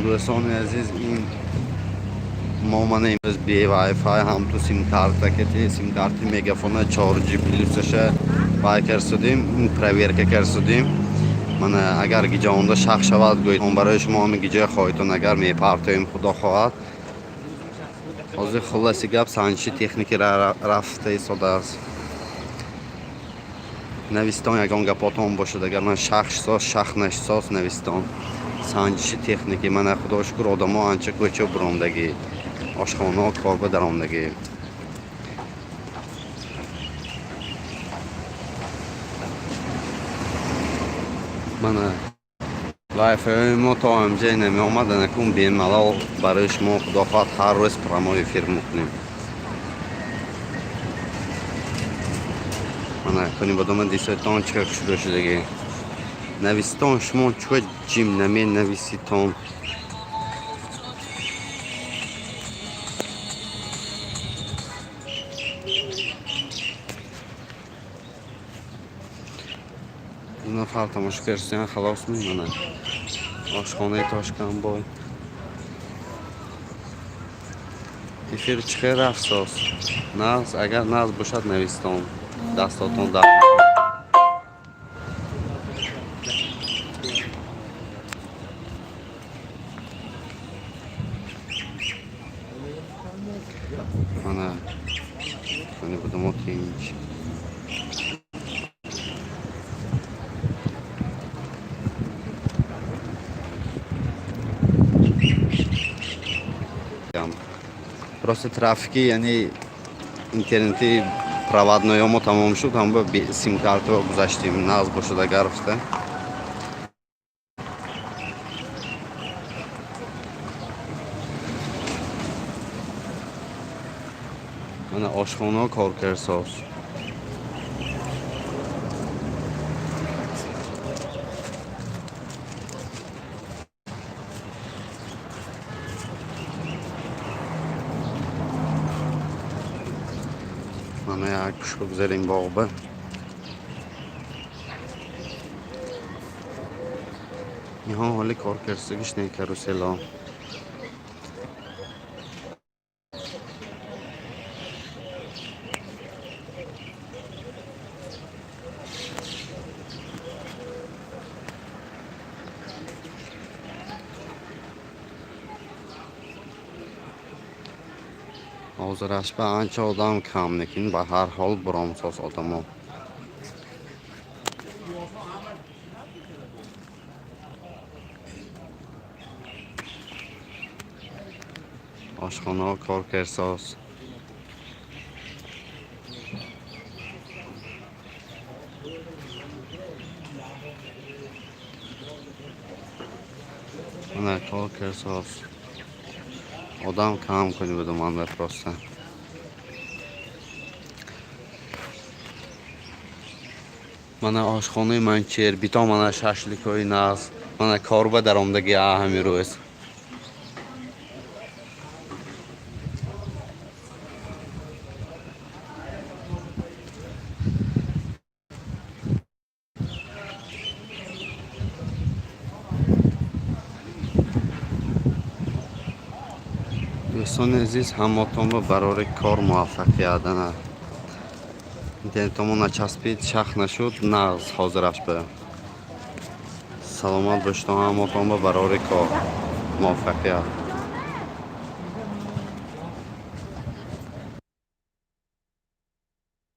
دوستان عزیز این مامانه امروز بی وای فای هم تو سیم کارت که سیم کارت مگافون 4G پلوسش وای کرسودیم این پرویر کرسودیم من اگر گیجا اوندا شخ شود گویتون برای شما هم گیجا خواهیتون اگر می پارتویم خدا خواهد حاضر خلاصی گپ سانچی تکنیکی رفته ایستاده است نویستان یگان گپاتون باشد اگر من شخ نشساس نویستان سانچی تکنیکی من خدا شکر آدم ها انچه کوچه براندگی آشخانه ها کار به درامدگی من لایف ما تا همجای نمی آمده نکن بین ملال برای شما خدا خواهد هر روز پراموی فیلم میکنیم من کنیم بدون دیستان چه شروع شدگی نویستان شما چه جیم نمی نویسیتان نفر تماش کرسیان خلاص میمونه آشخانه تاشکن بای افیر چخیر افساس ناز اگر ناز باشد نویستان دستاتون در من بدم اینج просто трафики یعنی اینترنتی проводной ما تمام شد هم با سیم کارت رو گذاشتیم ناز باشد اگر رفته من آشخانه کار کرساز من یک کشک بذاریم باغبه این ها حالی کار کرسگیش نه کروسیلا حاضرش به آنچه آدم کم نکن به هر حال برامساز آدم ها آشخانه ها کار کرساز من کار کرساز آدم کم کنی بده من بپرسته من آشخانه من چیر بیتا من ششلیکوی ناز من کار به درامدگی همی روز دوستان عزیز همتون برای کار موفقیت دارن اینترنتمون نچسبید شخ نشد ناز حاضرش به سلامت باشید همتون برای کار موفقیت